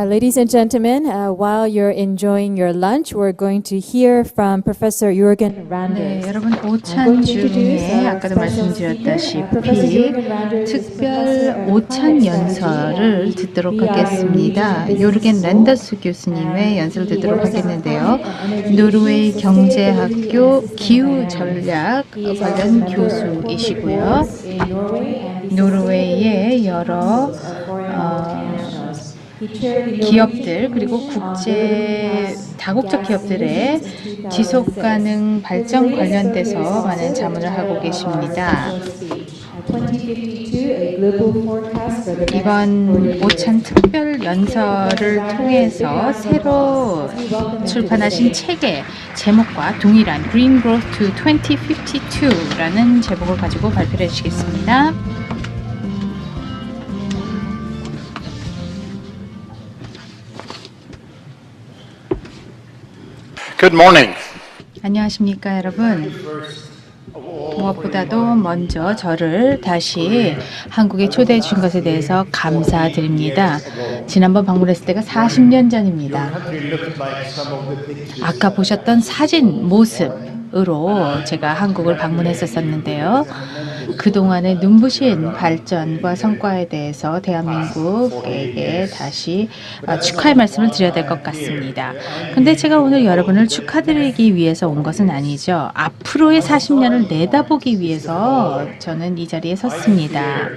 Ladies and gentlemen, while you're enjoying your lunch, we're going to hear from Professor Jürgen Randers. 네, 여러분 오찬 중에 아까도 말씀드렸다시피 특별 오찬 연설을 듣도록 하겠습니다. 요르겐 랜더스 교수님의 연설을 듣도록 하겠는데요. 노르웨이 경제학교 기후 전략 관련 교수이시고요. 노르웨이의 여러 기업들 그리고 다국적 기업들의 지속가능 발전 관련돼서 많은 자문을 하고 계십니다. 이번 오찬 특별 연설을 통해서 새로 출판하신 책의 제목과 동일한 Green Growth to 2052라는 제목을 가지고 발표를 해주시겠습니다. Good morning. 안녕하십니까 여러분. 무엇보다도 먼저 저를 다시 한국에 초대해 주신 것에 대해서 감사드립니다. 지난번 방문했을 때가 40년 전입니다. 아까 보셨던 사진 모습으로 제가 한국을 방문했었는데요. 그동안의 눈부신 발전과 성과에 대해서 대한민국에게 다시 축하의 말씀을 드려야 될 것 같습니다. 근데 제가 오늘 여러분을 축하드리기 위해서 온 것은 아니죠. 앞으로의 40년을 내다보기 위해서 저는 이 자리에 섰습니다.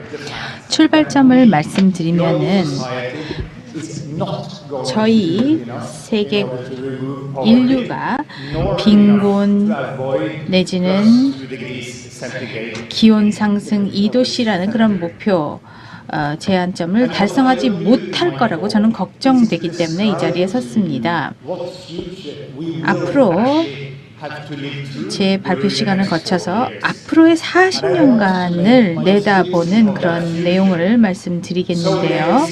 출발점을 말씀드리면은 저희 세계 인류가 빈곤 내지는 기온 상승 2도씨라는 그런 목표 제한점을 달성하지 못할 거라고 저는 걱정되기 때문에 이 자리에 섰습니다. 앞으로 제 발표 시간을 거쳐서 앞으로의 40년간을 내다보는 그런 내용을 말씀드리겠는데요.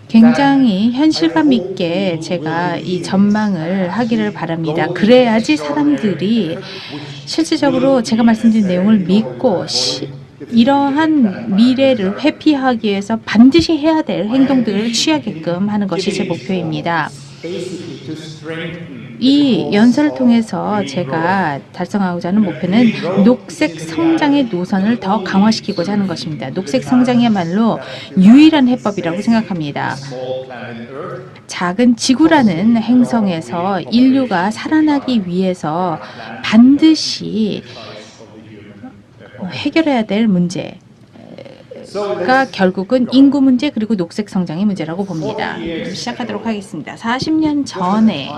굉장히 현실감 있게 제가 이 전망을 하기를 바랍니다. 그래야지 사람들이 실질적으로 제가 말씀드린 내용을 믿고 이러한 미래를 회피하기 위해서 반드시 해야 될 행동들을 취하게끔 하는 것이 제 목표입니다. 이 연설을 통해서 제가 달성하고자 하는 목표는 녹색 성장의 노선을 더 강화시키고자 하는 것입니다. 녹색 성장이야말로 유일한 해법이라고 생각합니다. 작은 지구라는 행성에서 인류가 살아나기 위해서 반드시 해결해야 될 문제가 결국은 인구 문제 그리고 녹색 성장의 문제라고 봅니다. 시작하도록 하겠습니다. 40년 전에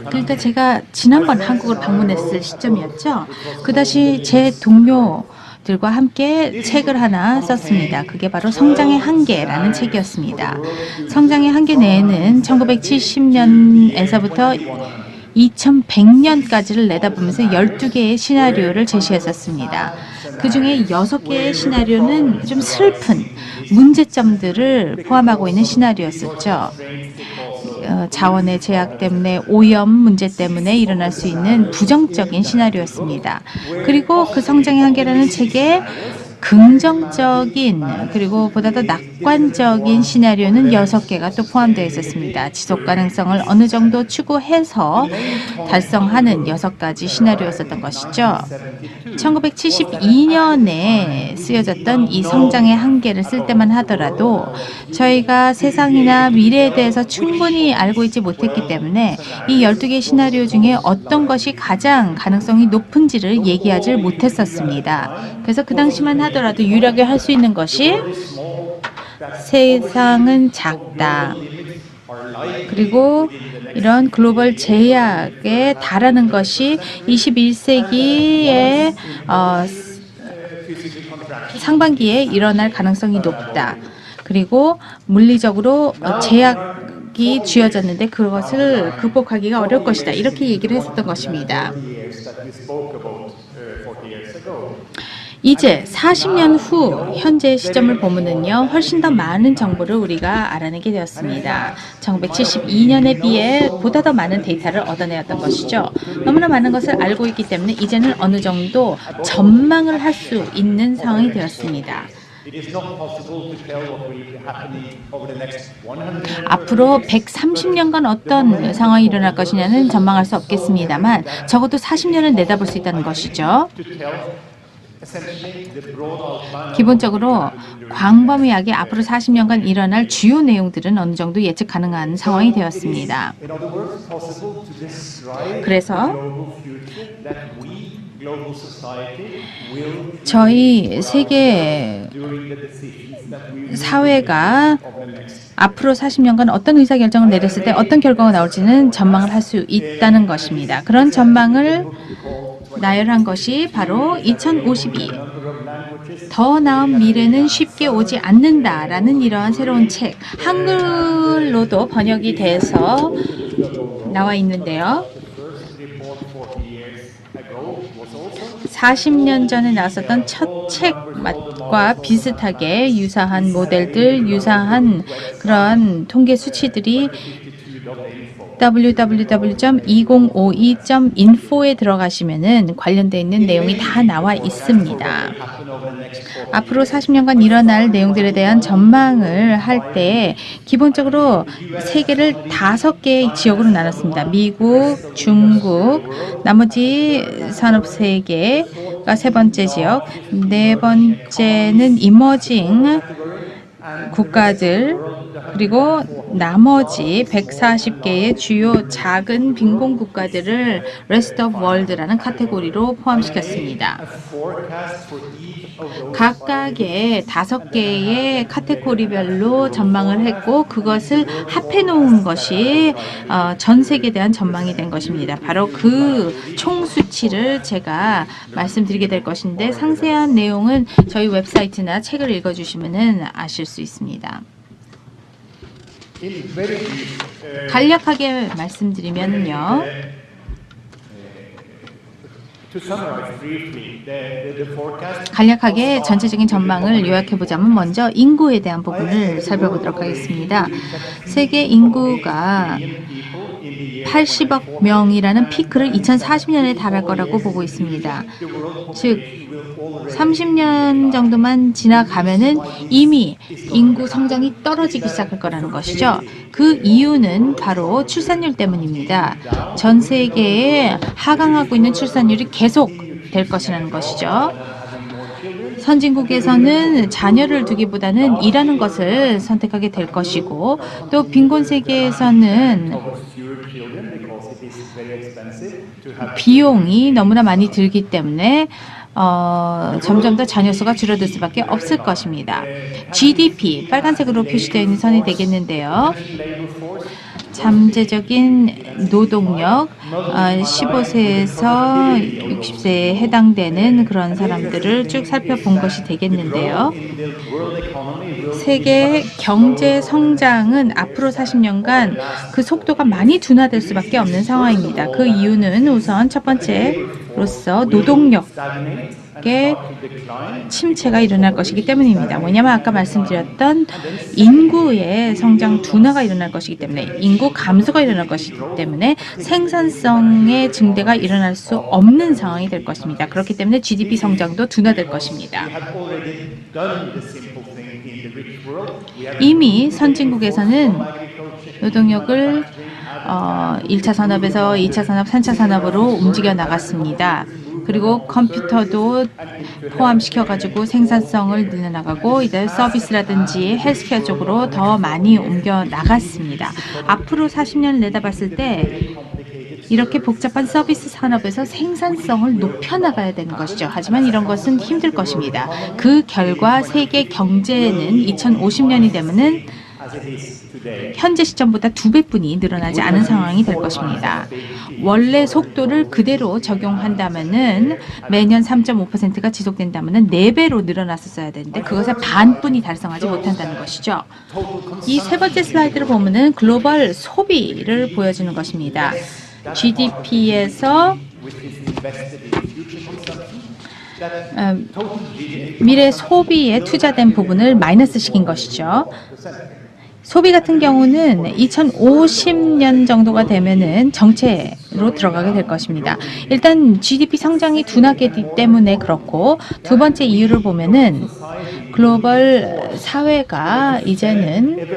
그러니까 제가 지난번 한국을 방문했을 시점이었죠. 그다시 제 동료들과 함께 책을 하나 썼습니다. 그게 바로 성장의 한계라는 책이었습니다. 성장의 한계 내에는 1970년에서부터 2100년까지를 내다보면서 12개의 시나리오를 제시했었습니다. 그 중에 6개의 시나리오는 좀 슬픈 문제점들을 포함하고 있는 시나리오였었죠. 자원의 제약 때문에 오염 문제 때문에 일어날 수 있는 부정적인 시나리오였습니다. 그리고 그 성장의 한계라는 책에 긍정적인 그리고 보다 더 낙관적인 시나리오는 6개가 또 포함되어 있었습니다. 지속 가능성을 어느 정도 추구해서 달성하는 6가지 시나리오였었던 것이죠. 1972년에 쓰여졌던 이 성장의 한계를 쓸 때만 하더라도 저희가 세상이나 미래에 대해서 충분히 알고 있지 못했기 때문에 이 12개의 시나리오 중에 어떤 것이 가장 가능성이 높은지를 얘기하지 못했었습니다. 그래서 그 당시만 하더라도 유일하게 할 수 있는 것이 세상은 작다. 그리고 이런 글로벌 제약에 달하는 것이 21세기의 상반기에 일어날 가능성이 높다. 그리고 물리적으로 제약이 쥐어졌는데 그것을 극복하기가 어려울 것이다. 이렇게 얘기를 했었던 것입니다. 이제 40년 후 현재 시점을 보면은요, 훨씬 더 많은 정보를 우리가 알아내게 되었습니다. 1972년에 비해 보다 더 많은 데이터를 얻어내었던 것이죠. 너무나 많은 것을 알고 있기 때문에 이제는 어느 정도 전망을 할 수 있는 상황이 되었습니다. 앞으로 130년간 어떤 상황이 일어날 것이냐는 전망할 수 없겠습니다만 적어도 40년은 내다볼 수 있다는 것이죠. 기본적으로 광범위하게 앞으로 40년간 일어날 주요 내용들은 어느 정도 예측 가능한 상황이 되었습니다. 그래서 저희 세계 사회가 앞으로 40년간 어떤 의사결정을 내렸을 때 어떤 결과가 나올지는 전망을 할 수 있다는 것입니다. 그런 전망을 나열한 것이 바로 2052. 더 나은 미래는 쉽게 오지 않는다라는 이러한 새로운 책, 한글로도 번역이 돼서 나와 있는데요. 40년 전에 나왔었던 첫 책과 비슷하게 유사한 모델들, 유사한 그런 통계 수치들이 www.2052.info에 들어가시면은 관련되어 있는 내용이 다 나와 있습니다. 앞으로 40년간 일어날 내용들에 대한 전망을 할 때 기본적으로 세계를 5개의 지역으로 나눴습니다. 미국, 중국, 나머지 산업세계가 세 번째 지역, 네 번째는 이머징 국가들, 그리고 나머지 140개의 주요 작은 빈곤 국가들을 Rest of World라는 카테고리로 포함시켰습니다. 각각의 5개의 카테고리별로 전망을 했고 그것을 합해 놓은 것이 전 세계에 대한 전망이 된 것입니다. 바로 그 총 수치를 제가 말씀드리게 될 것인데 상세한 내용은 저희 웹사이트나 책을 읽어주시면 아실 수 있습니다. 간략하게 말씀드리면요. 간략하게 전체적인 전망을 요약해보자면 먼저 인구에 대한 부분을 살펴보도록 하겠습니다. 세계 인구가 80억 명이라는 피크를 2040년에 달할 거라고 보고 있습니다. 즉 30년 정도만 지나가면은 이미 인구 성장이 떨어지기 시작할 거라는 것이죠. 그 이유는 바로 출산율 때문입니다. 전 세계에 하강하고 있는 출산율이 계속 될 것이라는 것이죠. 선진국에서는 자녀를 두기보다는 일하는 것을 선택하게 될 것이고 또 빈곤 세계에서는 비용이 너무나 많이 들기 때문에 점점 더 자녀 수가 줄어들 수밖에 없을 것입니다. GDP, 빨간색으로 표시되어 있는 선이 되겠는데요. 잠재적인 노동력, 15세에서 60세에 해당되는 그런 사람들을 쭉 살펴본 것이 되겠는데요. 세계 경제 성장은 앞으로 40년간 그 속도가 많이 둔화될 수밖에 없는 상황입니다. 그 이유는 우선 첫 번째로서 노동력의 침체가 일어날 것이기 때문입니다. 뭐냐면 아까 말씀드렸던 인구의 성장 둔화가 일어날 것이기 때문에 인구 감소가 일어날 것이기 때문에 생산성의 증대가 일어날 수 없는 상황이 될 것입니다. 그렇기 때문에 GDP 성장도 둔화될 것입니다. 이미 선진국에서는 노동력을 1차 산업에서 2차 산업, 3차 산업으로 움직여 나갔습니다. 그리고 컴퓨터도 포함시켜가지고 생산성을 늘려나가고 이제 서비스라든지 헬스케어 쪽으로 더 많이 옮겨 나갔습니다. 앞으로 40년을 내다봤을 때 이렇게 복잡한 서비스 산업에서 생산성을 높여나가야 되는 것이죠. 하지만 이런 것은 힘들 것입니다. 그 결과 세계 경제는 2050년이 되면은 현재 시점보다 2배뿐이 늘어나지 않은 상황이 될 것입니다. 원래 속도를 그대로 적용한다면은 매년 3.5%가 지속된다면은 4배로 늘어났었어야 되는데 그것의 반뿐이 달성하지 못한다는 것이죠. 이 세 번째 슬라이드를 보면은 글로벌 소비를 보여주는 것입니다. GDP에서 미래 소비에 투자된 부분을 마이너스 시킨 것이죠. 소비 같은 경우는 2050년 정도가 되면은 정체로 들어가게 될 것입니다. 일단 GDP 성장이 둔하게 되기 때문에 그렇고 두 번째 이유를 보면은 글로벌 사회가 이제는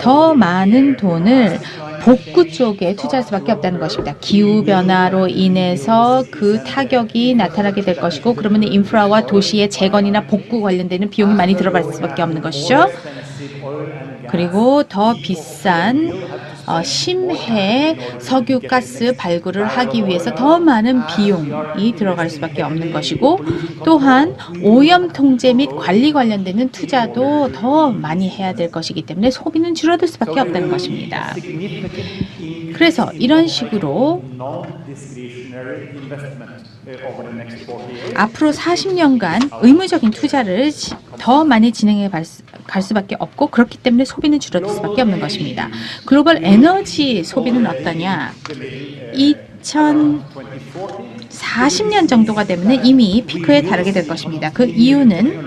더 많은 돈을 복구 쪽에 투자할 수밖에 없다는 것입니다. 기후변화로 인해서 그 타격이 나타나게 될 것이고, 그러면 인프라와 도시의 재건이나 복구 관련되는 비용이 많이 들어갈 수밖에 없는 것이죠. 그리고 더 비싼 심해 석유 가스 발굴을 하기 위해서 더 많은 비용이 들어갈 수밖에 없는 것이고, 또한 오염 통제 및 관리 관련되는 투자도 더 많이 해야 될 것이기 때문에 소비는 줄어들 수밖에 없다는 것입니다. 그래서 이런 식으로 앞으로 40년간 의무적인 투자를 더 많이 진행해 갈 수밖에 없고, 그렇기 때문에 소비는 줄어들 수밖에 없는 것입니다. 글로벌 에너지 소비는 어떠냐? 2040년 정도가 되면 이미 피크에 달하게 될 것입니다. 그 이유는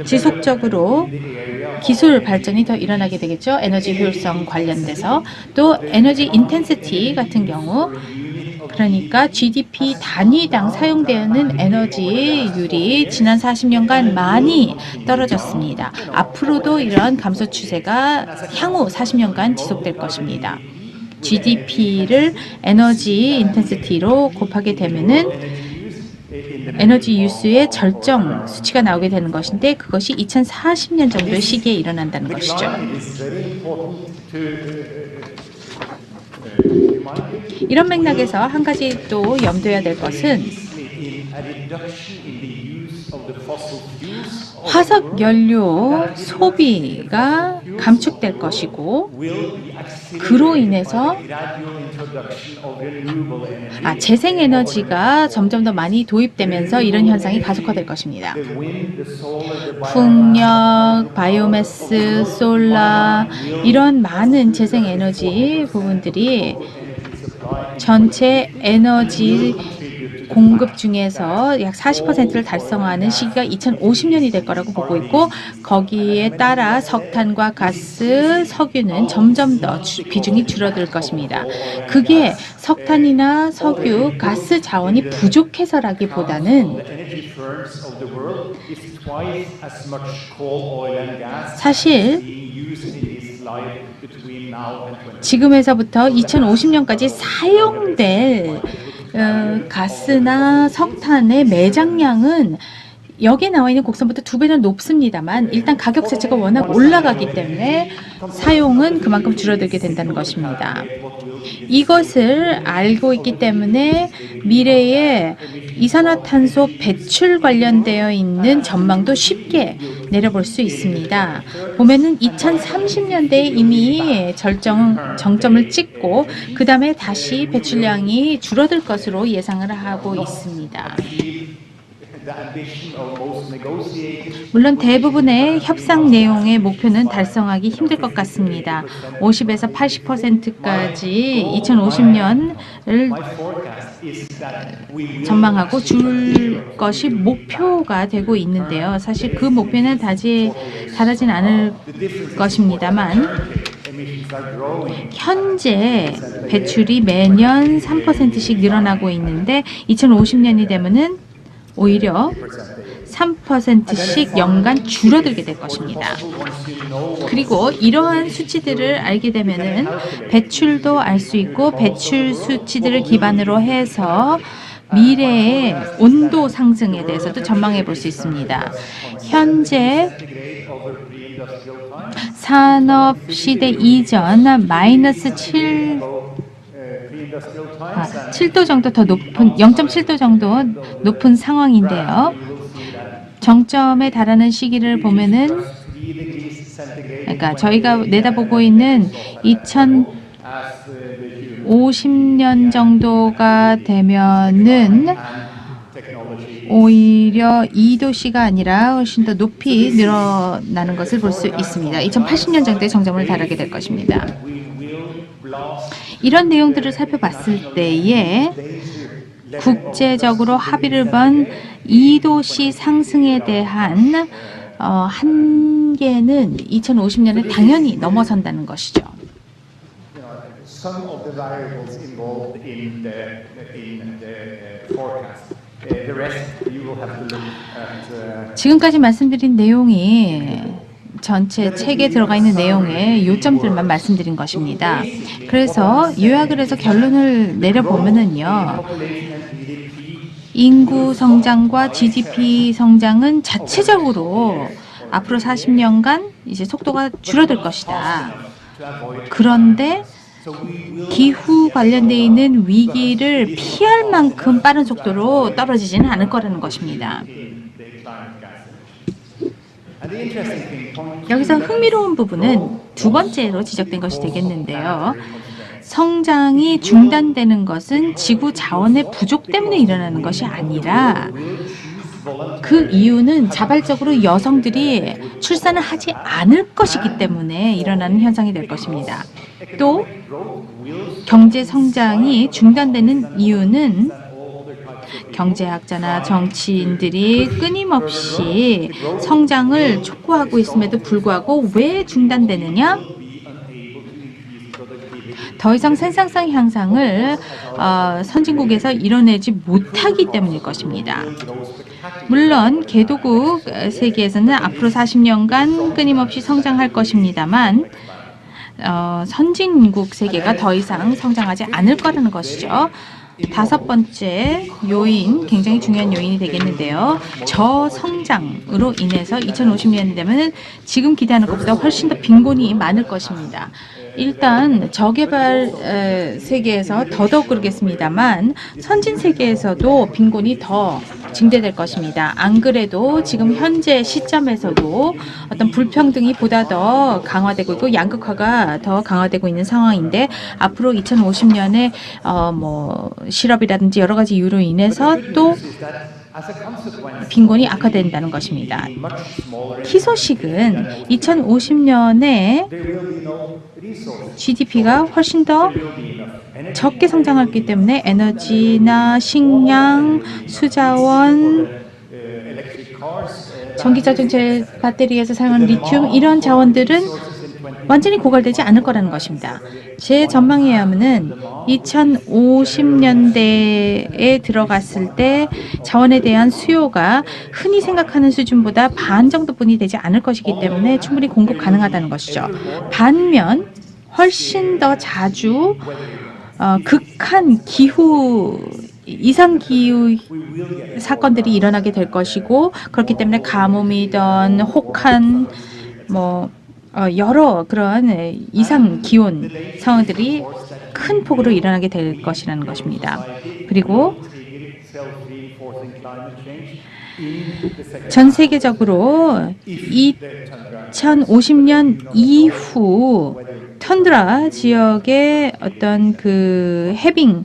지속적으로 기술 발전이 더 일어나게 되겠죠. 에너지 효율성 관련돼서. 또 에너지 인텐시티 같은 경우, 그러니까 GDP 단위당 사용되는 에너지율이 지난 40년간 많이 떨어졌습니다. 앞으로도 이런 감소 추세가 향후 40년간 지속될 것입니다. GDP를 에너지 인텐시티로 곱하게 되면은 에너지 유수의 절정 수치가 나오게 되는 것인데, 그것이 2040년 정도의 시기에 일어난다는 것이죠. 이런 맥락에서 한 가지 또 염두해야 될 것은 화석 연료 소비가 감축될 것이고, 그로 인해서 재생에너지가 점점 더 많이 도입되면서 이런 현상이 가속화될 것입니다. 풍력, 바이오매스, 솔라, 이런 많은 재생에너지 부분들이 전체 에너지 공급 중에서 약 40%를 달성하는 시기가 2050년이 될 거라고 보고 있고, 거기에 따라 석탄과 가스, 석유는 점점 더 비중이 줄어들 것입니다. 그게 석탄이나 석유, 가스 자원이 부족해서라기보다는 사실 지금에서부터 2050년까지 사용될 가스나 석탄의 매장량은 여기에 나와 있는 곡선부터 2배는 높습니다만, 일단 가격 자체가 워낙 올라가기 때문에 사용은 그만큼 줄어들게 된다는 것입니다. 이것을 알고 있기 때문에 미래에 이산화탄소 배출 관련되어 있는 전망도 쉽게 내려볼 수 있습니다. 보면은 2030년대에 이미 정점을 찍고, 그 다음에 다시 배출량이 줄어들 것으로 예상을 하고 있습니다. 물론 대부분의 협상 내용의 목표는 달성하기 힘들 것 같습니다. 50에서 80%까지 2050년을 전망하고 줄 것이 목표가 되고 있는데요. 사실 그 목표는 달하진 않을 것입니다만, 현재 배출이 매년 3%씩 늘어나고 있는데 2050년이 되면은 오히려 3%씩 연간 줄어들게 될 것입니다. 그리고 이러한 수치들을 알게 되면은 배출도 알 수 있고, 배출 수치들을 기반으로 해서 미래의 온도 상승에 대해서도 전망해 볼 수 있습니다. 현재 산업 시대 이전 마이너스 7도 정도 더 높은, 0.7도 정도 높은 상황인데요. 정점에 달하는 시기를 보면은, 그러니까 저희가 내다보고 있는 2050년 정도가 되면은 오히려 2도씨가 아니라 훨씬 더 높이 늘어나는 것을 볼 수 있습니다. 2080년 정도의 정점을 달하게 될 것입니다. 이런 내용들을 살펴봤을 때에 국제적으로 합의를 본 2도씨 상승에 대한 한계는 2050년에 당연히 넘어선다는 것이죠. 지금까지 말씀드린 내용이 전체 책에 들어가 있는 내용의 요점들만 말씀드린 것입니다. 그래서 요약을 해서 결론을 내려보면은요. 인구 성장과 GDP 성장은 자체적으로 앞으로 40년간 이제 속도가 줄어들 것이다. 그런데 기후 관련되어 있는 위기를 피할 만큼 빠른 속도로 떨어지지는 않을 거라는 것입니다. 여기서 흥미로운 부분은 두 번째로 지적된 것이 되겠는데요. 성장이 중단되는 것은 지구 자원의 부족 때문에 일어나는 것이 아니라 그 이유는 자발적으로 여성들이 출산을 하지 않을 것이기 때문에 일어나는 현상이 될 것입니다. 또 경제 성장이 중단되는 이유는 경제학자나 정치인들이 끊임없이 성장을 촉구하고 있음에도 불구하고 왜 중단되느냐? 더 이상 생산성 향상을 선진국에서 이뤄내지 못하기 때문일 것입니다. 물론 개도국 세계에서는 앞으로 40년간 끊임없이 성장할 것입니다만 선진국 세계가 더 이상 성장하지 않을 거라는 것이죠. 다섯 번째 요인, 굉장히 중요한 요인이 되겠는데요. 저성장으로 인해서 2050년 되면 지금 기대하는 것보다 훨씬 더 빈곤이 많을 것입니다. 일단 저개발 세계에서 더더욱 그러겠습니다만 선진 세계에서도 빈곤이 더 증대될 것입니다. 안 그래도 지금 현재 시점에서도 어떤 불평등이 보다 더 강화되고 있고 양극화가 더 강화되고 있는 상황인데 앞으로 2050년에 실업이라든지 여러 가지 이유로 인해서 또 빈곤이 악화된다는 것입니다. 희소식은 2050년에 GDP가 훨씬 더 적게 성장하기 때문에 에너지나 식량, 수자원, 전기자동차 배터리에서 사용하는 리튬 이런 자원들은 완전히 고갈되지 않을 거라는 것입니다. 제 전망에 의하면은 2050년대에 들어갔을 때 자원에 대한 수요가 흔히 생각하는 수준보다 반 정도뿐이 되지 않을 것이기 때문에 충분히 공급 가능하다는 것이죠. 반면 훨씬 더 자주 극한 기후 이상기후 사건들이 일어나게 될 것이고 그렇기 때문에 가뭄이든 혹한 여러 그런 이상 기온 상황들이 큰 폭으로 일어나게 될 것이라는 것입니다. 그리고 전 세계적으로 2050년 이후 턴드라 지역의 어떤 그 해빙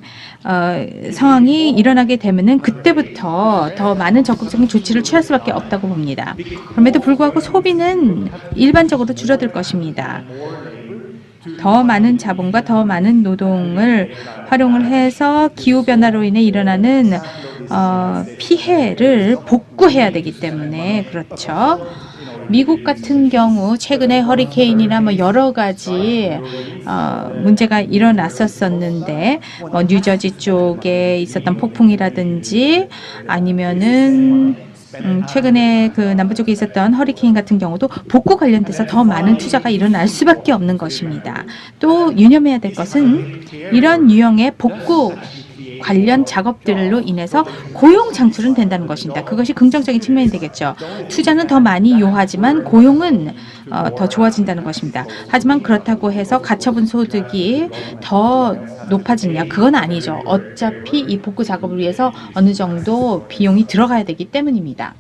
상황이 일어나게 되면은 그때부터 더 많은 적극적인 조치를 취할 수밖에 없다고 봅니다. 그럼에도 불구하고 소비는 일반적으로 줄어들 것입니다. 더 많은 자본과 더 많은 노동을 활용을 해서 기후변화로 인해 일어나는 피해를 복구해야 되기 때문에 그렇죠. 미국 같은 경우 최근에 허리케인이나 여러 가지 문제가 일어났었는데 뉴저지 쪽에 있었던 폭풍이라든지 아니면은 최근에 그 남부 쪽에 있었던 허리케인 같은 경우도 복구 관련돼서 더 많은 투자가 일어날 수밖에 없는 것입니다. 또 유념해야 될 것은 이런 유형의 복구 관련 작업들로 인해서 고용 창출은 된다는 것입니다. 그것이 긍정적인 측면이 되겠죠. 투자는 더 많이 요하지만 고용은 더 좋아진다는 것입니다. 하지만 그렇다고 해서 가처분 소득이 더 높아지냐? 그건 아니죠. 어차피 이 복구 작업을 위해서 어느 정도 비용이 들어가야 되기 때문입니다.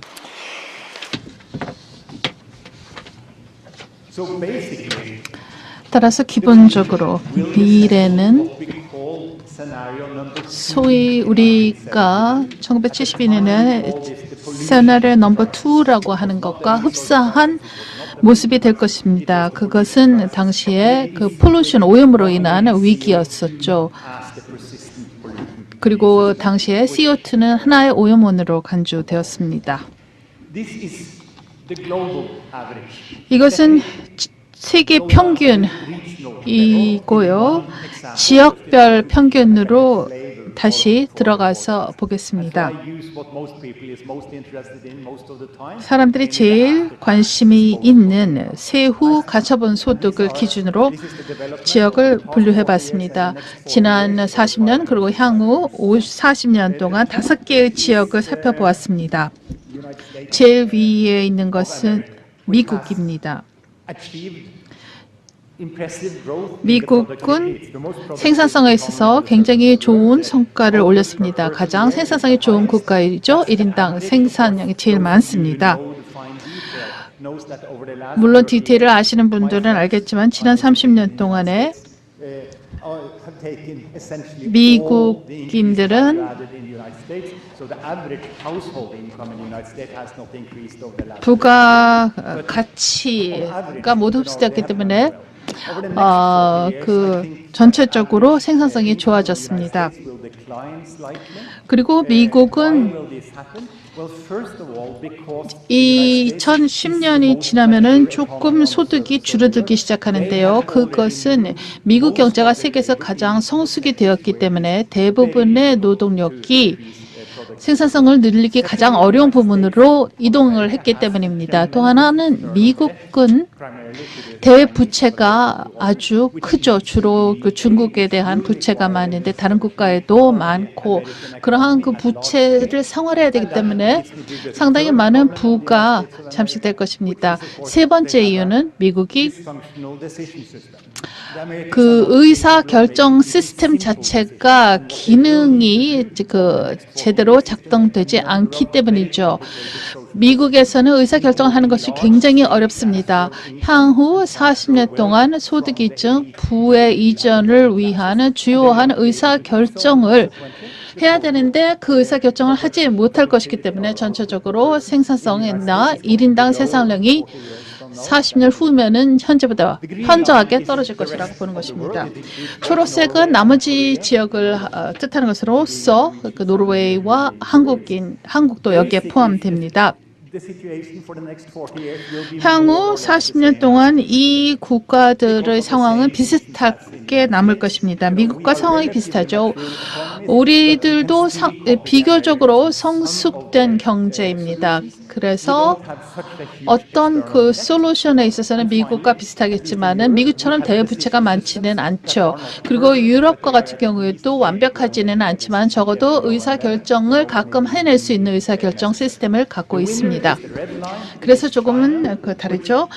따라서 기본적으로 미래는 소위 우리가 1972년에 시나리오 넘버 2라고 하는 것과 흡사한 모습이 될 것입니다. 그것은 당시에 그 폴루션 오염으로 인한 위기였었죠. 그리고 당시에 CO2는 하나의 오염원으로 간주되었습니다. 이것은 세계 평균이고요. 지역별 평균으로 다시 들어가서 보겠습니다. 사람들이 제일 관심이 있는 세후 가처분 소득을 기준으로 지역을 분류해 봤습니다. 지난 40년 그리고 향후 40년 동안 5개의 지역을 살펴보았습니다. 제일 위에 있는 것은 미국입니다. 미국은 생산성에 있어서 굉장히 좋은 성과를 올렸습니다. 가장 생산성이 좋은 국가이죠. 1인당 생산량이 제일 많습니다. 물론 디테일을 아시는 분들은 알겠지만 지난 30년 동안에 미국인들은 부가 가치가 모두 흡수되었기 때문에 전체적으로 생산성이 좋아졌습니다. 그리고 미국은 2010년이 지나면은 조금 소득이 줄어들기 시작하는데요. 그것은 미국 경제가 세계에서 가장 성숙이 되었기 때문에 대부분의 노동력이 생산성을 늘리기 가장 어려운 부분으로 이동을 했기 때문입니다. 또 하나는 미국은 대부채가 아주 크죠. 주로 그 중국에 대한 부채가 많은데 다른 국가에도 많고 그러한 그 부채를 상환해야 되기 때문에 상당히 많은 부가 잠식될 것입니다. 세 번째 이유는 미국이 그 의사 결정 시스템 자체가 기능이 제대로 작동되지 않기 때문이죠. 미국에서는 의사결정을 하는 것이 굉장히 어렵습니다. 향후 40년 동안 소득 이중, 부의 이전을 위한 주요한 의사결정을 해야 되는데 그 의사결정을 하지 못할 것이기 때문에 전체적으로 생산성이나 1인당 생산량이 40년 후면은 현재보다 현저하게 떨어질 것이라고 보는 것입니다. 초록색은 나머지 지역을 뜻하는 것으로서 그 노르웨이와 한국도 여기에 포함됩니다. 향후 40년 동안 이 국가들의 상황은 비슷하게 남을 것입니다. 미국과 상황이 비슷하죠. 우리들도 비교적으로 성숙된 경제입니다. 그래서 어떤 그 솔루션에 있어서는 미국과 비슷하겠지만은 미국처럼 대부채가 많지는 않죠. 그리고 유럽과 같은 경우에도 완벽하지는 않지만 적어도 의사결정을 가끔 해낼 수 있는 의사결정 시스템을 갖고 있습니다. 그래서 조금은 다르죠.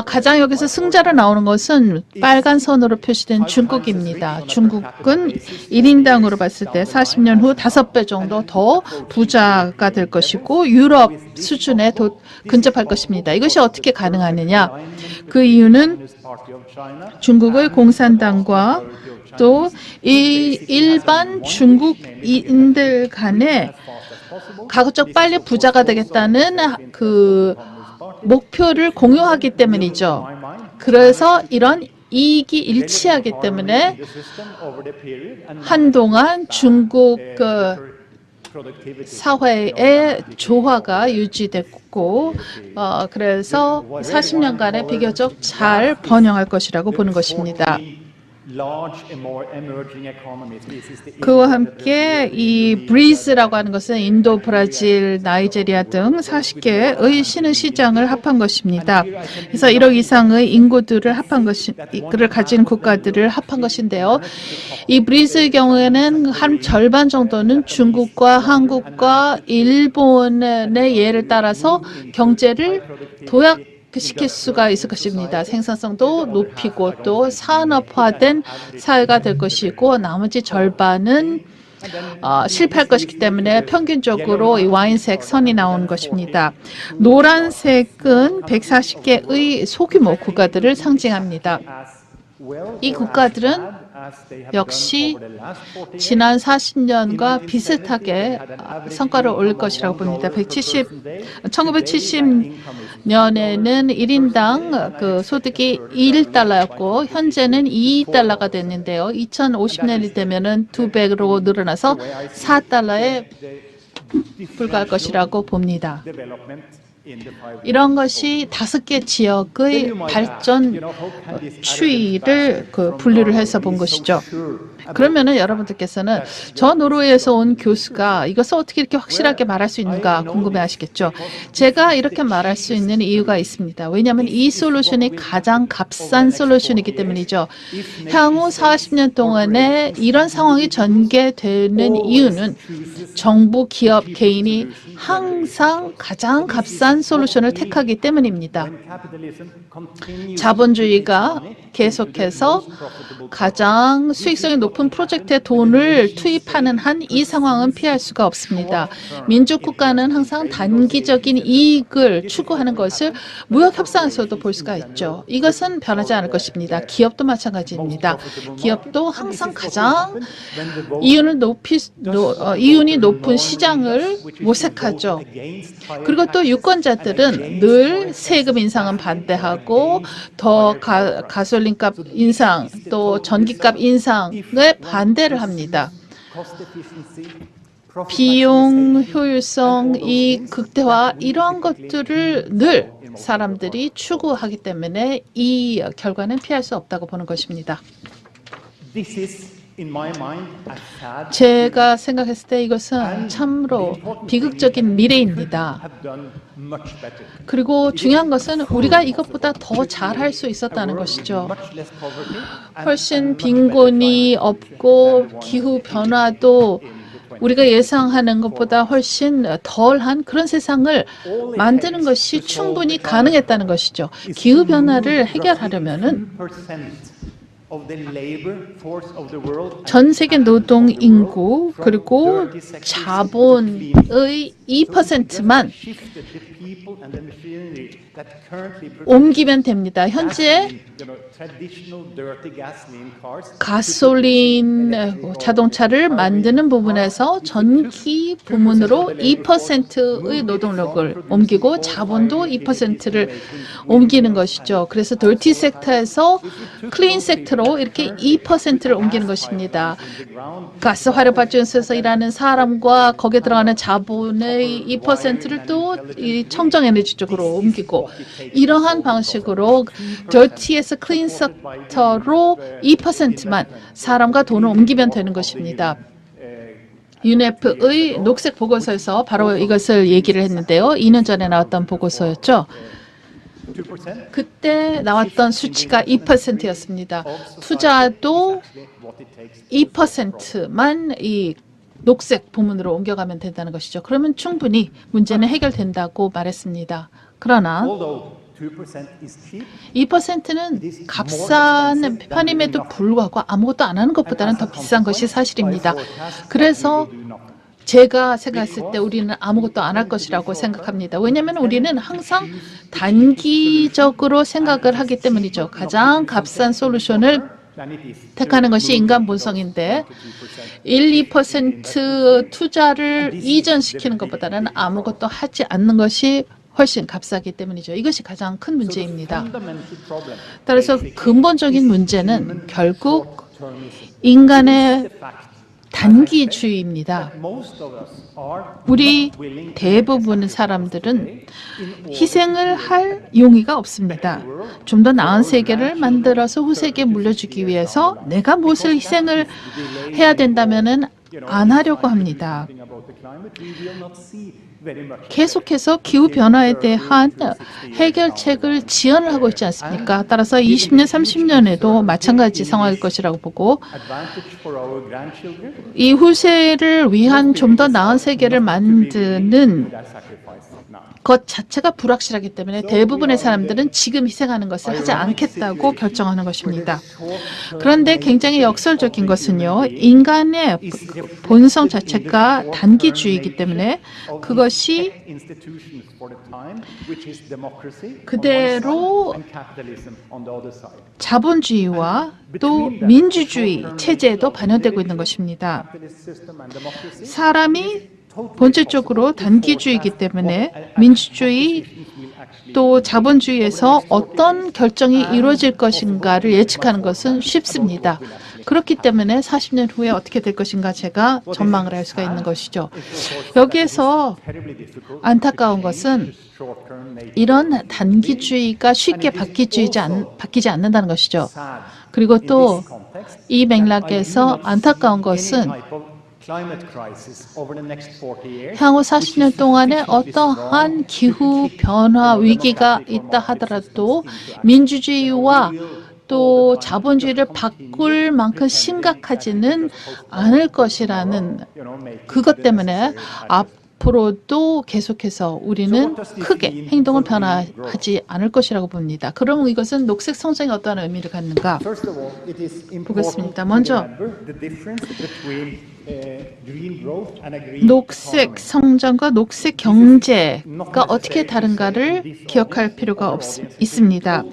가장 여기서 승자로 나오는 것은 빨간 선으로 표시된 중국입니다. 중국은 1인당으로 봤을 때 40년 후 5배 정도 더 부자가 될 것이고 유럽 수준에 근접할 것입니다. 이것이 어떻게 가능하느냐? 그 이유는 중국의 공산당과 또 일반 중국인들 간에 가급적 빨리 부자가 되겠다는 그 목표를 공유하기 때문이죠. 그래서 이런 이익이 일치하기 때문에 한동안 중국 사회의 조화가 유지됐고 그래서 40년간에 비교적 잘 번영할 것이라고 보는 것입니다. 그와 함께 이 브리즈라고 하는 것은 인도, 브라질, 나이제리아 등 40개의 신흥시장을 합한 것입니다. 그래서 1억 이상의 인구들을 그를 가진 국가들을 합한 것인데요. 이 브리즈의 경우에는 한 절반 정도는 중국과 한국과 일본의 예를 따라서 경제를 시킬 수가 있을 것입니다. 생산성도 높이고 또 산업화된 사회가 될 것이고 나머지 절반은 실패할 것이기 때문에 평균적으로 이 와인색 선이 나오는 것입니다. 노란색은 140개의 소규모 국가들을 상징합니다. 이 국가들은 역시 지난 40년과 비슷하게 성과를 올릴 것이라고 봅니다. 1970년에는 1인당 그 소득이 1달러였고 현재는 2달러가 됐는데요. 2050년이 되면은 2배로 늘어나서 4달러에 불과할 것이라고 봅니다. 이런 것이 5개 지역의 발전 추이를 분류를 해서 본 것이죠. 그러면은 여러분들께서는 저 노르웨이에서 온 교수가 이것을 어떻게 이렇게 확실하게 말할 수 있는가 궁금해하시겠죠. 제가 이렇게 말할 수 있는 이유가 있습니다. 왜냐하면 이 솔루션이 가장 값싼 솔루션이기 때문이죠. 향후 40년 동안에 이런 상황이 전개되는 이유는 정부, 기업, 개인이 항상 가장 값싼 솔루션을 택하기 때문입니다. 자본주의가 계속해서 가장 수익성이 높은 프로젝트에 돈을 투입하는 한 이 상황은 피할 수가 없습니다. 민주국가는 항상 단기적인 이익을 추구하는 것을 무역협상에서도 볼 수가 있죠. 이것은 변하지 않을 것입니다. 기업도 마찬가지입니다. 기업도 항상 가장 이윤이 높은 시장을 모색하죠. 그리고 또 유권자들은 늘 세금 인상은 반대하고 더 가솔린값 인상 또 전기값 인상에 반대를 합니다. 비용, 효율성, 이익, 극대화 이러한 것들을 늘 사람들이 추구하기 때문에 이 결과는 피할 수 없다고 보는 것입니다. 제가 생각했을 때 이것은 참으로 비극적인 미래입니다. 그리고 중요한 것은 우리가 이것보다 더 잘할 수 있었다는 것이죠. 훨씬 빈곤이 없고 기후 변화도 우리가 예상하는 것보다 훨씬 덜한 그런 세상을 만드는 것이 충분히 가능했다는 것이죠. 기후 변화를 해결하려면은 전 세계 노동 인구 그리고 자본의 2%만 옮기면 됩니다. 현재 가솔린 자동차를 만드는 부분에서 전기 부문으로 2%의 노동력을 옮기고 자본도 2%를 옮기는 것이죠. 그래서 더티 섹터에서 클린 섹터로 이렇게 2%를 옮기는 것입니다. 가스 화력 발전소에서 일하는 사람과 거기에 들어가는 자본의 2%를 또 이 청정 에너지 쪽으로 옮기고 이러한 방식으로 더티에서 클린 섹터로 2%만 사람과 돈을 옮기면 되는 것입니다. UNEP의 녹색 보고서에서 바로 이것을 얘기를 했는데요. 2년 전에 나왔던 보고서였죠. 그때 나왔던 수치가 2%였습니다. 투자도 2%만 이 녹색 부문으로 옮겨가면 된다는 것이죠. 그러면 충분히 문제는 해결된다고 말했습니다. 그러나 2%는 값싼 편임에도 불구하고 아무것도 안 하는 것보다는 더 비싼 것이 사실입니다. 그래서 제가 생각했을 때 우리는 아무것도 안 할 것이라고 생각합니다. 왜냐하면 우리는 항상 단기적으로 생각을 하기 때문이죠. 가장 값싼 솔루션을 택하는 것이 인간 본성인데 1, 2% 투자를 이전시키는 것보다는 아무것도 하지 않는 것이 훨씬 값싸기 때문이죠. 이것이 가장 큰 문제입니다. 따라서 근본적인 문제는 결국 인간의 단기주의입니다. 우리 대부분 사람들은 희생을 할 용의가 없습니다. 좀 더 나은 세계를 만들어서 후세계에 물려주기 위해서 내가 무엇을 희생을 해야 된다면은 안 하려고 합니다. 계속해서 기후변화에 대한 해결책을 지연을 하고 있지 않습니까? 따라서 20년, 30년에도 마찬가지 상황일 것이라고 보고 이 후세를 위한 좀 더 나은 세계를 만드는 것 자체가 불확실하기 때문에 대부분의 사람들은 지금 희생하는 것을 하지 않겠다고 결정하는 것입니다. 그런데 굉장히 역설적인 것은요. 인간의 본성 자체가 단기주의이기 때문에 그것이 그대로 자본주의와 또 민주주의 체제에도 반영되고 있는 것입니다. 사람이 본질적으로 단기주의이기 때문에 민주주의 또 자본주의에서 어떤 결정이 이루어질 것인가를 예측하는 것은 쉽습니다. 그렇기 때문에 40년 후에 어떻게 될 것인가 제가 전망을 할 수가 있는 것이죠. 여기에서 안타까운 것은 이런 단기주의가 쉽게 바뀌지 않는다는 것이죠. 그리고 또 이 맥락에서 안타까운 것은 향후 40년 동안에 어떠한 기후 변화 위기가 있다 하더라도 민주주의와 또 자본주의를 바꿀 만큼 심각하지는 않을 것이라는 그것 때문에 앞으로도 계속해서 우리는 크게 행동을 변화하지 않을 것이라고 봅니다. 그럼 이것은 녹색 성장이 어떠한 의미를 갖는가 보겠습니다. 먼저 녹색 성장과 녹색 경제가 어떻게 다른가를 기억할 필요가 있습니다.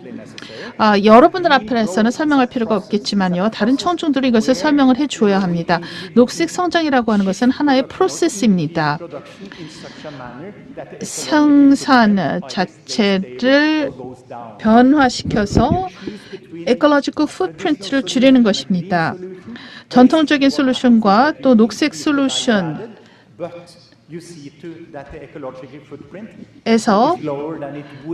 여러분들 앞에서는 설명할 필요가 없겠지만요. 다른 청중들이 이것을 설명을 해줘야 합니다. 녹색 성장이라고 하는 것은 하나의 프로세스입니다. 생산 자체를 변화시켜서 에컬로지컬 풋프린트를 줄이는 것입니다. 전통적인 솔루션과 또 녹색 솔루션에서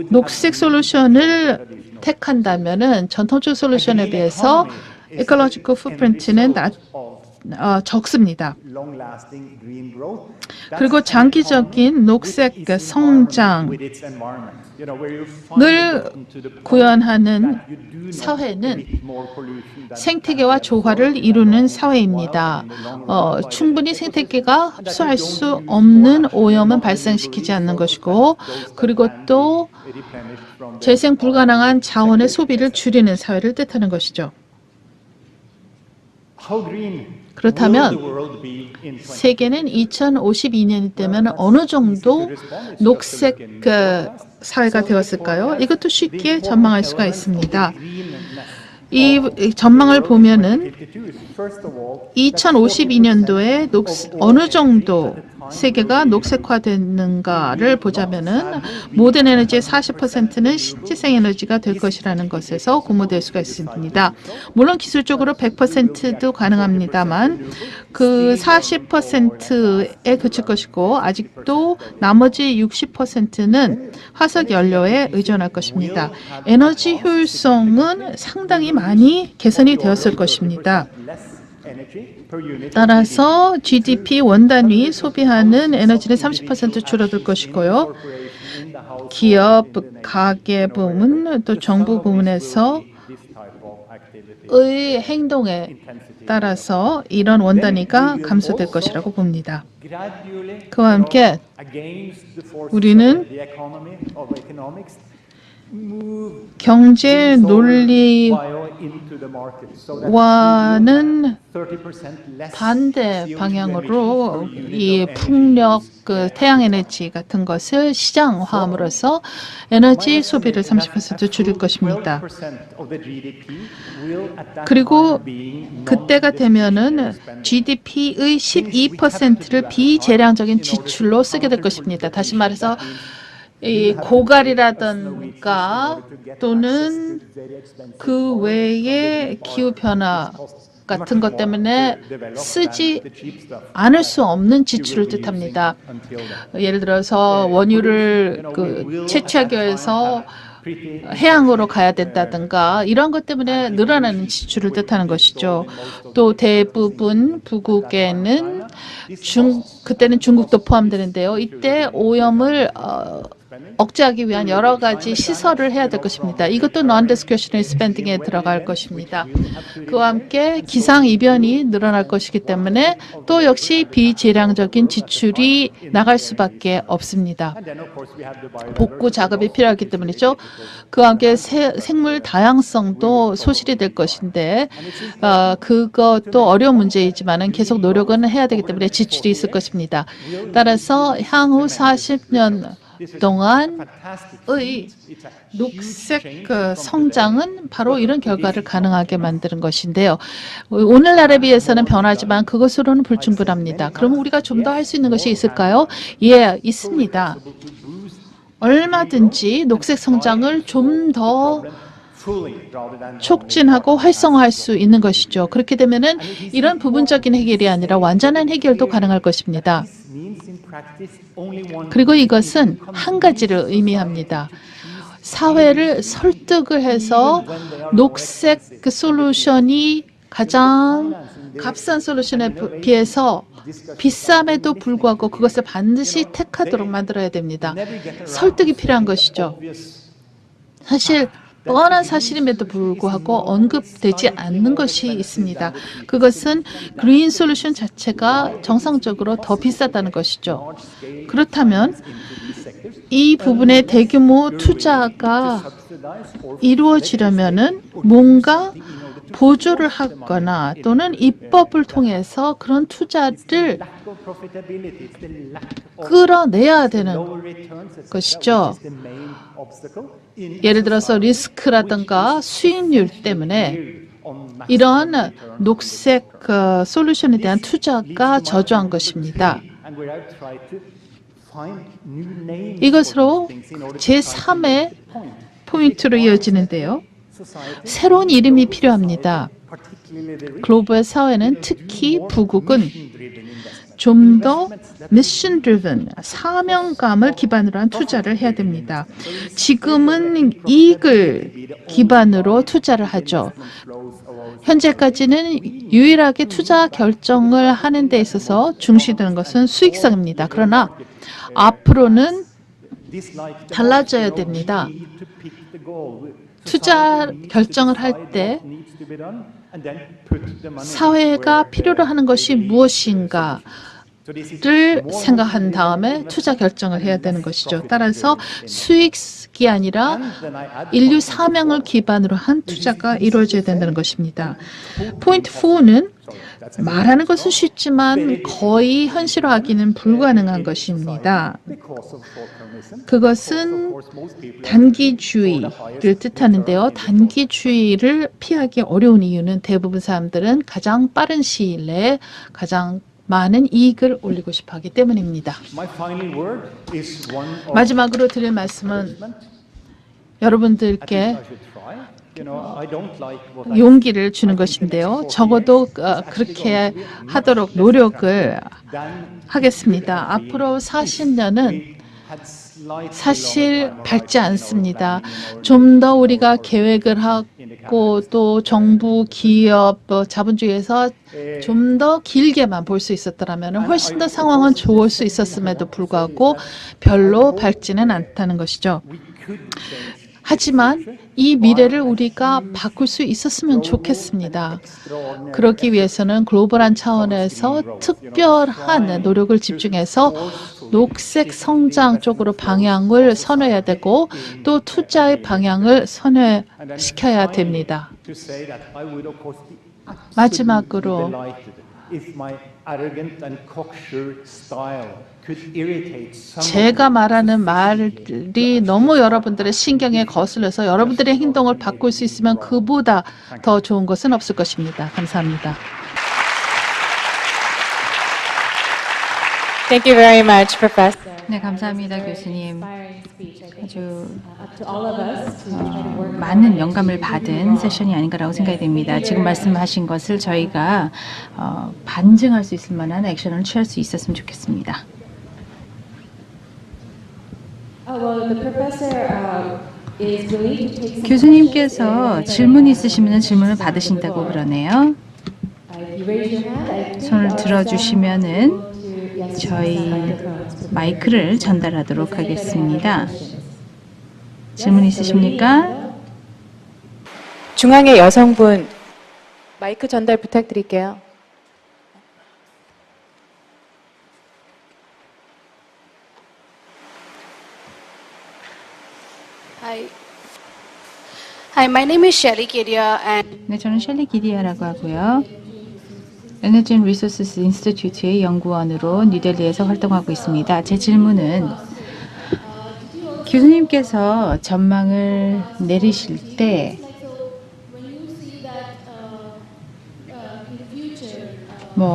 녹색 솔루션을 택한다면은 전통적 솔루션에 비해서 에컬로지컬 풋프린트는 적습니다. 그리고 장기적인 녹색 성장을 구현하는 사회는 생태계와 조화를 이루는 사회입니다. 충분히 생태계가 흡수할 수 없는 오염은 발생시키지 않는 것이고, 그리고 또 재생 불가능한 자원의 소비를 줄이는 사회를 뜻하는 것이죠. 그렇다면 세계는 2052년이 되면 어느 정도 녹색 사회가 되었을까요? 이것도 쉽게 전망할 수가 있습니다. 이 전망을 보면은 2052년도에 어느 정도 세계가 녹색화되는가를 보자면은 모든 에너지의 40%는 신재생 에너지가 될 것이라는 것에서 고무될 수가 있습니다. 물론 기술적으로 100%도 가능합니다만 그 40%에 그칠 것이고 아직도 나머지 60%는 화석 연료에 의존할 것입니다. 에너지 효율성은 상당히 많이 개선이 되었을 것입니다. 따라서 GDP 원단위 소비하는 에너지는 30% 줄어들 것이고요. 기업, 가계 부문, 또 정부 부문에서의 행동에 따라서 이런 원단위가 감소될 것이라고 봅니다. 그와 함께 우리는 경제 논리와는 반대 방향으로 이 풍력, 태양에너지 같은 것을 시장화함으로써 에너지 소비를 30% 줄일 것입니다. 그리고 그때가 되면은 GDP의 12%를 비재량적인 지출로 쓰게 될 것입니다. 다시 말해서 이 고갈이라든가 또는 그 외의 기후변화 같은 것 때문에 쓰지 않을 수 없는 지출을 뜻합니다. 예를 들어서 원유를 채취하기 위해서 해양으로 가야 된다든가 이런 것 때문에 늘어나는 지출을 뜻하는 것이죠. 또 대부분 부국에는 그때는 중국도 포함되는데요. 이때 오염을 억제하기 위한 여러 가지 시설을 해야 될 것입니다. 이것도 non-discretionary spending에 들어갈 것입니다. 그와 함께 기상이변이 늘어날 것이기 때문에 또 역시 비재량적인 지출이 나갈 수밖에 없습니다. 복구 작업이 필요하기 때문이죠. 그와 함께 생물 다양성도 소실이 될 것인데 그것도 어려운 문제이지만 계속 노력은 해야 되기 때문에 지출이 있을 것입니다. 따라서 향후 40년 동안의 녹색 성장은 바로 이런 결과를 가능하게 만드는 것인데요. 오늘날에 비해서는 변하지만 그것으로는 불충분합니다. 그럼 우리가 좀 더 할 수 있는 것이 있을까요? 예, 있습니다. 얼마든지 녹색 성장을 좀 더 촉진하고 활성화할 수 있는 것이죠. 그렇게 되면은 이런 부분적인 해결이 아니라 완전한 해결도 가능할 것입니다. 그리고 이것은 한 가지를 의미합니다. 사회를 설득을 해서 녹색 솔루션이 가장 값싼 솔루션에 비해서 비쌈에도 불구하고 그것을 반드시 택하도록 만들어야 됩니다. 설득이 필요한 것이죠. 사실 뻔한 사실임에도 불구하고 언급되지 않는 것이 있습니다. 그것은 그린 솔루션 자체가 정상적으로 더 비싸다는 것이죠. 그렇다면 이 부분에 대규모 투자가 이루어지려면은 뭔가 보조를 하거나 또는 입법을 통해서 그런 투자를 끌어내야 되는 것이죠. 예를 들어서 리스크라든가 수익률 때문에 이런 녹색 솔루션에 대한 투자가 저조한 것입니다. 이것으로 제3의 포인트로 이어지는데요. 새로운 이름이 필요합니다. 글로벌 사회는 특히 부국은 좀 더 미션 드리븐, 사명감을 기반으로 한 투자를 해야 됩니다. 지금은 이익을 기반으로 투자를 하죠. 현재까지는 유일하게 투자 결정을 하는 데 있어서 중시되는 것은 수익성입니다. 그러나 앞으로는 달라져야 됩니다. 투자 결정을 할 때 사회가 필요로 하는 것이 무엇인가를 생각한 다음에 투자 결정을 해야 되는 것이죠. 따라서 수익이 아니라 인류 사명을 기반으로 한 투자가 이루어져야 된다는 것입니다. 포인트 4는 말하는 것은 쉽지만 거의 현실화하기는 불가능한 것입니다. 그것은 단기주의를 뜻하는데요. 단기주의를 피하기 어려운 이유는 대부분 사람들은 가장 빠른 시일 내에 가장 많은 이익을 올리고 싶어 하기 때문입니다. 마지막으로 드릴 말씀은 여러분들께 용기를 주는 것인데요. 적어도 그렇게 하도록 노력을 하겠습니다. 앞으로 40년은 사실 밝지 않습니다. 좀 더 우리가 계획을 하고 또 정부, 기업, 자본주의에서 좀 더 길게만 볼 수 있었더라면 훨씬 더 상황은 좋을 수 있었음에도 불구하고 별로 밝지는 않다는 것이죠. 하지만 이 미래를 우리가 바꿀 수 있었으면 좋겠습니다. 그러기 위해서는 글로벌한 차원에서 특별한 노력을 집중해서 녹색 성장 쪽으로 방향을 선회해야 되고 또 투자의 방향을 선회시켜야 됩니다. 마지막으로 제가 말하는 말이 너무 여러분들의 신경에 거슬려서 여러분들의 행동을 바꿀 수 있으면 그보다 더 좋은 것은 없을 것입니다. 감사합니다. Thank you very much, Professor. 네, 감사합니다, 교수님. 아주 To all of us to try to work 많은 영감을 받은 세션이 아닌가라고 생각이 됩니다. 지금 말씀하신 것을 저희가 반증할 수 있을 만한 액션을 취할 수 있었으면 좋겠습니다. well, the professor is willing to take some 교수님께서 질문 있으시면 질문을 받으신다고 그러네요. you raise your hand. I think 손을 들어주시면은 to yes, 저희 microphones. 마이크를 전달하도록 하겠습니다. 질문 있으십니까? 중앙의 여성분 마이크 전달 부탁드릴게요. Hi, my name is Shelly Kedia, and 네, 저는 셸리 기디아라고 하고요. 에너지 리소스 인스티튜트의 연구원으로 뉴델리에서 활동하고 있습니다. 제 질문은 교수님께서 전망을 내리실 때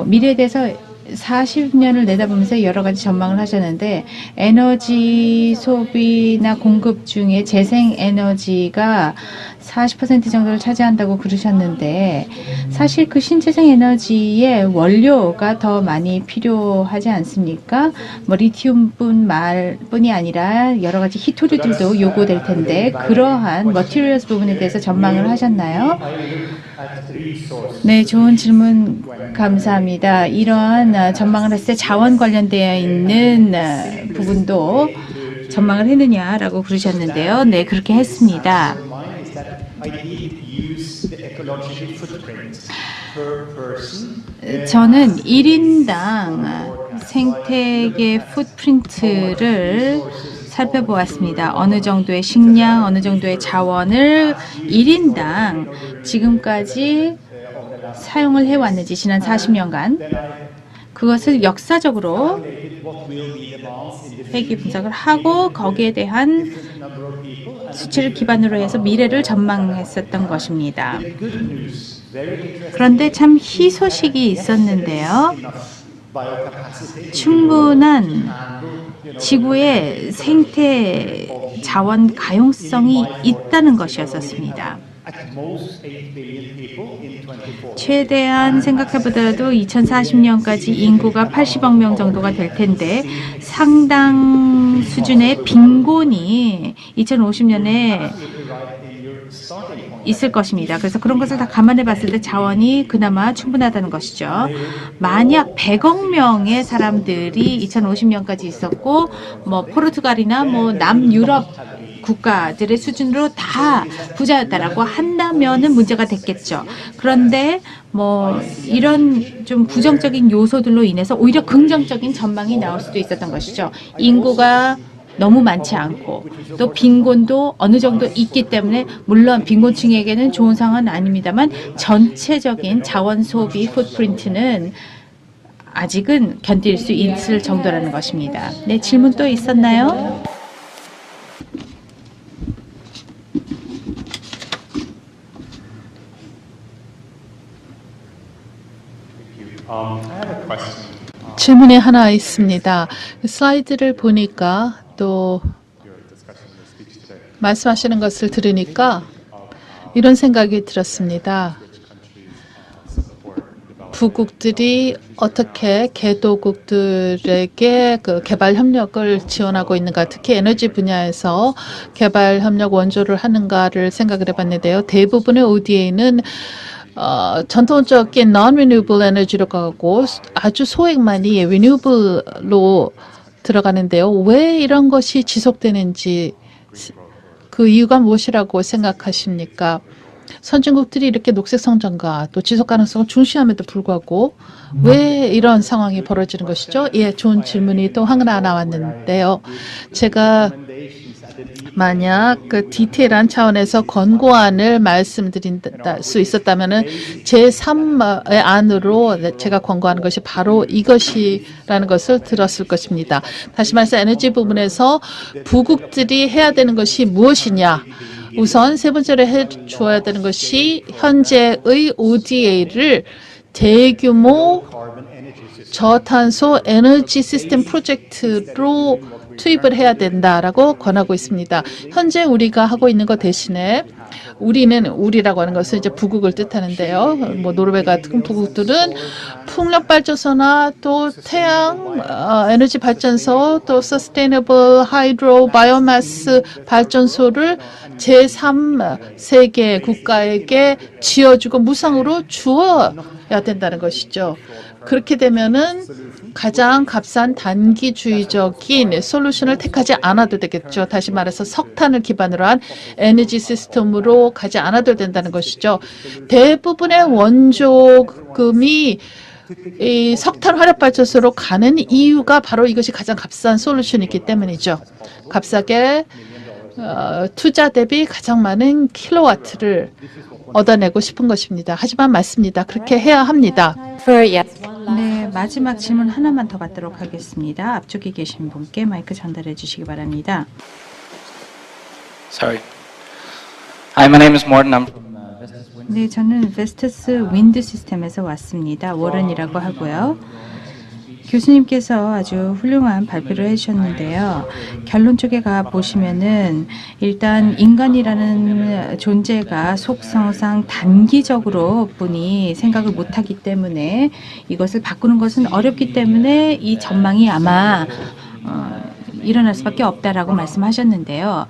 미래에 대해서 40년을 내다보면서 여러 가지 전망을 하셨는데 에너지 소비나 공급 중에 재생 에너지가 40% 정도를 차지한다고 그러셨는데 사실 그 신재생 에너지의 원료가 더 많이 필요하지 않습니까? 뭐 리튬뿐이 아니라 여러 가지 희토류들도 요구될 텐데 그러한 머티리얼스 부분에 대해서 전망을 하셨나요? 네, 좋은 질문 감사합니다. 이러한 전망을 했을 때 자원 관련되어 있는 부분도 전망을 했느냐라고 그러셨는데요. 네, 그렇게 했습니다. 저는 1인당 생태계 풋프린트를 살펴보았습니다. 어느 정도의 식량, 어느 정도의 자원을 1인당 지금까지 사용을 해왔는지 지난 40년간 그것을 역사적으로 회귀 분석을 하고 거기에 대한 수치를 기반으로 해서 미래를 전망했었던 것입니다. 그런데 참 희소식이 있었는데요. 충분한 지구의 생태 자원 가용성이 있다는 것이었습니다. 최대한 생각해보더라도 2040년까지 인구가 80억 명 정도가 될 텐데 상당 수준의 빈곤이 2050년에 있을 것입니다. 그래서 그런 것을 다 감안해 봤을 때 자원이 그나마 충분하다는 것이죠. 만약 100억 명의 사람들이 2050년까지 있었고 뭐 포르투갈이나 뭐 남유럽 국가들의 수준으로 다 부자였다라고 한다면은 문제가 됐겠죠. 그런데 뭐 이런 좀 부정적인 요소들로 인해서 오히려 긍정적인 전망이 나올 수도 있었던 것이죠. 인구가 너무 많지 않고 또 빈곤도 어느 정도 있기 때문에 물론 빈곤층에게는 좋은 상황은 아닙니다만 전체적인 자원 소비 풋프린트는 아직은 견딜 수 있을 정도라는 것입니다. 네, 질문 또 있었나요? 질문이 하나 있습니다. 슬라이드를 보니까 또 말씀하시는 것을 들으니까 이런 생각이 들었습니다. 부국들이 어떻게 개도국들에게 그 개발 협력을 지원하고 있는가, 특히 에너지 분야에서 개발 협력 원조를 하는가를 생각을 해봤는데요. 대부분의 ODA는 전통적인 non-renewable 에너지로 가고 아주 소액만이 renewable로 들어가는데요. 왜 이런 것이 지속되는지 그 이유가 무엇이라고 생각하십니까? 선진국들이 이렇게 녹색 성장과 또 지속 가능성을 중시함에도 불구하고 왜 이런 상황이 벌어지는 것이죠? 예, 좋은 질문이 또 하나 나왔는데요. 제가 만약 그 디테일한 차원에서 권고안을 말씀드릴 수 있었다면은 제3의 안으로 제가 권고하는 것이 바로 이것이라는 것을 들었을 것입니다. 다시 말해서 에너지 부분에서 부국들이 해야 되는 것이 무엇이냐? 우선 세 번째로 해줘야 되는 것이 현재의 ODA를 대규모 저탄소 에너지 시스템 프로젝트로 투입을 해야 된다라고 권하고 있습니다. 현재 우리가 하고 있는 것 대신에 우리라고 하는 것은 이제 부국을 뜻하는데요. 뭐 노르웨이 같은 부국들은 풍력 발전소나 또 태양 에너지 발전소 또 서스테이너블 하이드로 바이오마스 발전소를 제3세계 국가에게 지어주고 무상으로 주어야 된다는 것이죠. 그렇게 되면은 가장 값싼 단기주의적인 솔루션을 택하지 않아도 되겠죠. 다시 말해서 석탄을 기반으로 한 에너지 시스템으로 가지 않아도 된다는 것이죠. 대부분의 원조금이 이 석탄 화력 발전소로 가는 이유가 바로 이것이 가장 값싼 솔루션이기 때문이죠. 값싸게 투자 대비 가장 많은 킬로와트를 얻어내고 싶은 것입니다. 하지만 맞습니다. 그렇게 해야 합니다. 네, 마지막 질문 하나만 더 받도록 하겠습니다. 앞쪽에 계신 분께 마이크 전달해 주시기 바랍니다. Sorry. Hi, my name is Morten. I'm 네, 저는 베스터스 윈드 시스템에서 왔습니다. 워런이라고 하고요. 교수님께서 아주 훌륭한 발표를 해주셨는데요. 결론 쪽에 가 보시면은 일단 인간이라는 존재가 속성상 단기적으로 뿐이 생각을 못하기 때문에 이것을 바꾸는 것은 어렵기 때문에 이 전망이 아마 일어날 수밖에 없다라고 말씀하셨는데요.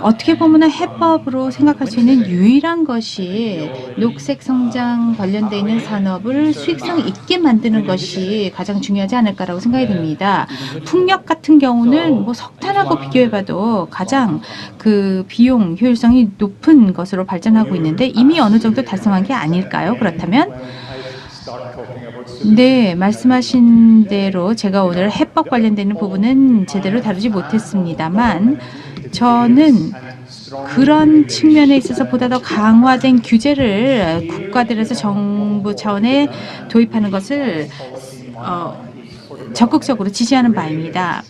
어떻게 보면 해법으로 생각할 수 있는 유일한 것이 녹색 성장 관련돼 있는 산업을 수익성 있게 만드는 것이 가장 중요하지 않을까라고 생각이 듭니다. 풍력 같은 경우는 뭐 석탄하고 비교해봐도 가장 그 비용 효율성이 높은 것으로 발전하고 있는데 이미 어느 정도 달성한 게 아닐까요? 그렇다면? 네, 말씀하신 대로 제가 오늘 해법 관련되는 부분은 제대로 다루지 못했습니다만 저는 그런 측면에 있어서 보다 더 강화된 규제를 국가들에서 정부 차원에 도입하는 것을 적극적으로 지지하는 바입니다.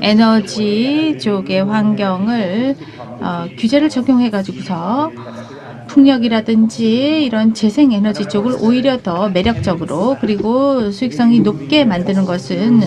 에너지 쪽의 환경을 규제를 적용해 가지고서 풍력이라든지 이런 재생에너지 쪽을 오히려 더 매력적으로 그리고 수익성이 높게 만드는 것은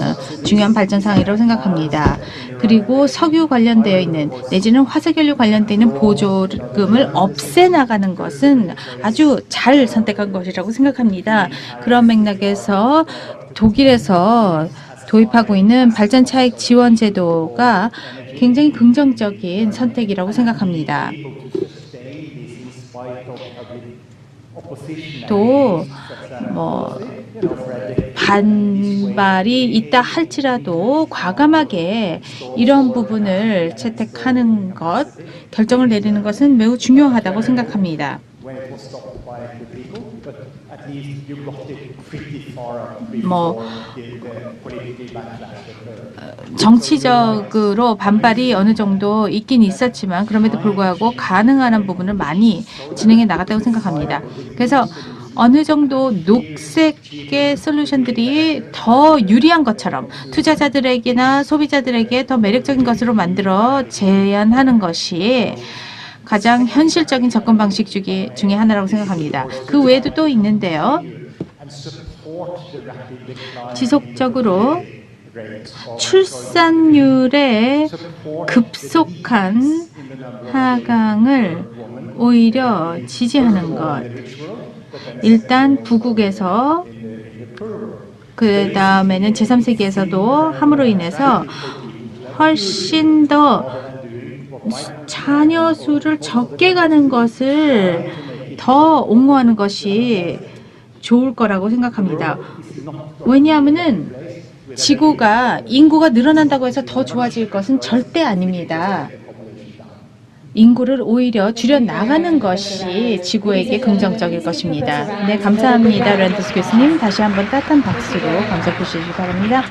중요한 발전사항이라고 생각합니다. 그리고 석유 관련되어 있는 내지는 화석연료 관련되어 있는 보조금을 없애나가는 것은 아주 잘 선택한 것이라고 생각합니다. 그런 맥락에서 독일에서 도입하고 있는 발전차익 지원 제도가 굉장히 긍정적인 선택이라고 생각합니다. 또 뭐 반발이 있다 할지라도 과감하게 이런 부분을 채택하는 것, 결정을 내리는 것은 매우 중요하다고 생각합니다. 뭐 정치적으로 반발이 어느 정도 있긴 있었지만 그럼에도 불구하고 가능한 부분을 많이 진행해 나갔다고 생각합니다. 그래서 어느 정도 녹색의 솔루션들이 더 유리한 것처럼 투자자들에게나 소비자들에게 더 매력적인 것으로 만들어 제안하는 것이 가장 현실적인 접근 방식 중에 하나라고 생각합니다. 그 외에도 또 있는데요. 지속적으로 출산율의 급속한 하강을 오히려 지지하는 것. 일단 부국에서 그 다음에는 제3세계에서도 함으로 인해서 훨씬 더 자녀 수를 적게 가는 것을 더 옹호하는 것이 좋을 거라고 생각합니다. 왜냐하면은 지구가 인구가 늘어난다고 해서 더 좋아질 것은 절대 아닙니다. 인구를 오히려 줄여 나가는 것이 지구에게 긍정적일 것입니다. 네, 감사합니다. 랜더스 교수님. 다시 한번 따뜻한 박수로 감사해 주시기 바랍니다.